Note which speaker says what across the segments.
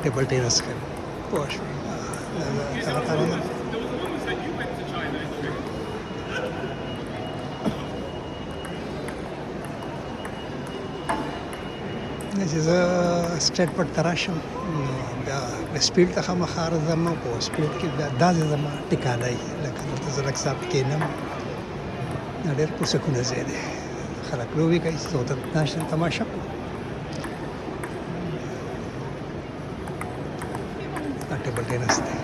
Speaker 1: Table tennis का पोश إذا ستريت پټراشم بیا سپیډ ته خامخار زما په سپیډ کې داسې زما ټیکانای لکه دلته زه لږ سات کېنم ډېر پرسکونه ځای دی خلک لوبې کوي زه ورته ناشته تماشه کوم دا ټیبل ټینس دی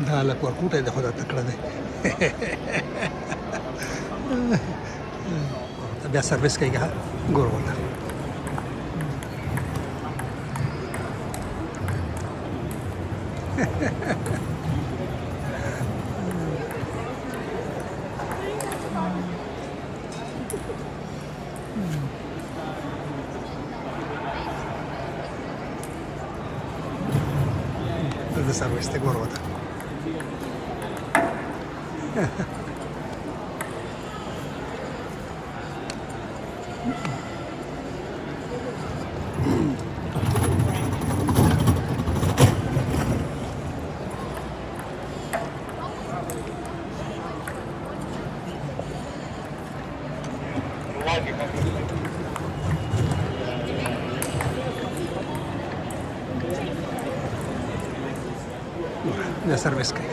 Speaker 1: دا لک ورکوټی دی خو دا تکړه دی بیا سروس کوي که ګور ورته د سروس ته ګور ورته د سروس کوي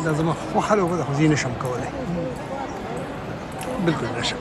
Speaker 1: دا زما خوښه لوبه ده خو زه یې نشم کولی بلکل نشم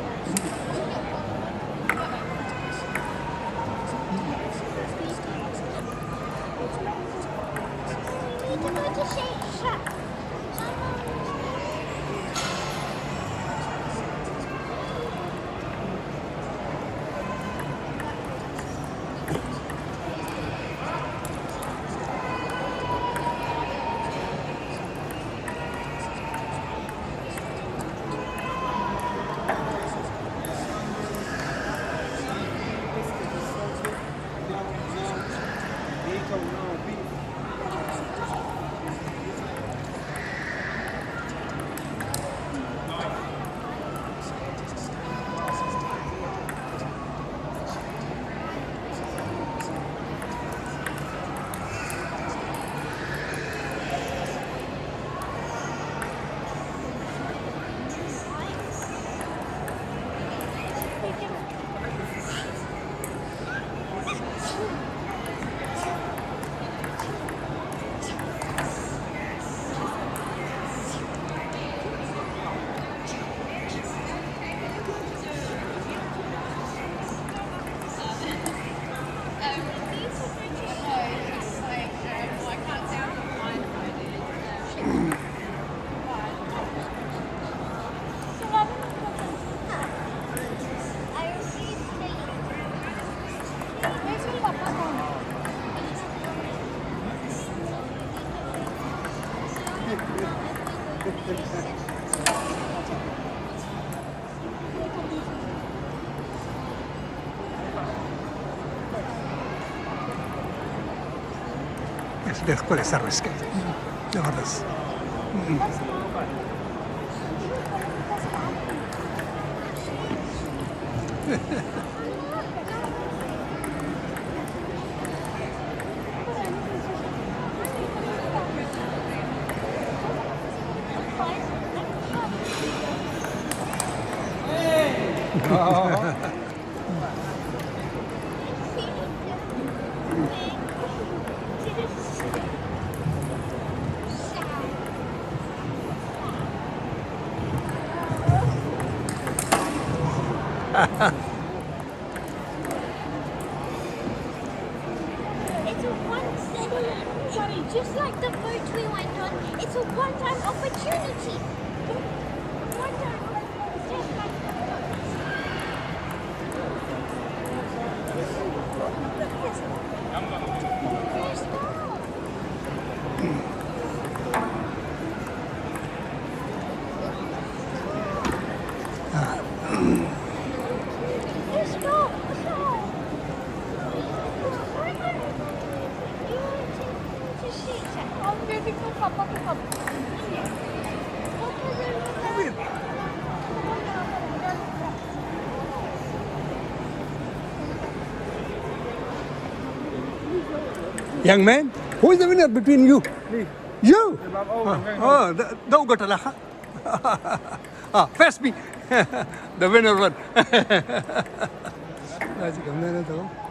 Speaker 1: ډېر ښکلی سروس کوي زبردست
Speaker 2: Sorry, just like the boat we went on, it's a one-time opportunity. One-time, just like the boat. There's no. There's no. I'm waiting for Papa to come.
Speaker 1: Young man, who is the winner between you?
Speaker 3: Me.
Speaker 1: You?
Speaker 3: I'm over.
Speaker 1: Daw ka talaga. First me. The winner won. Sige, meron to.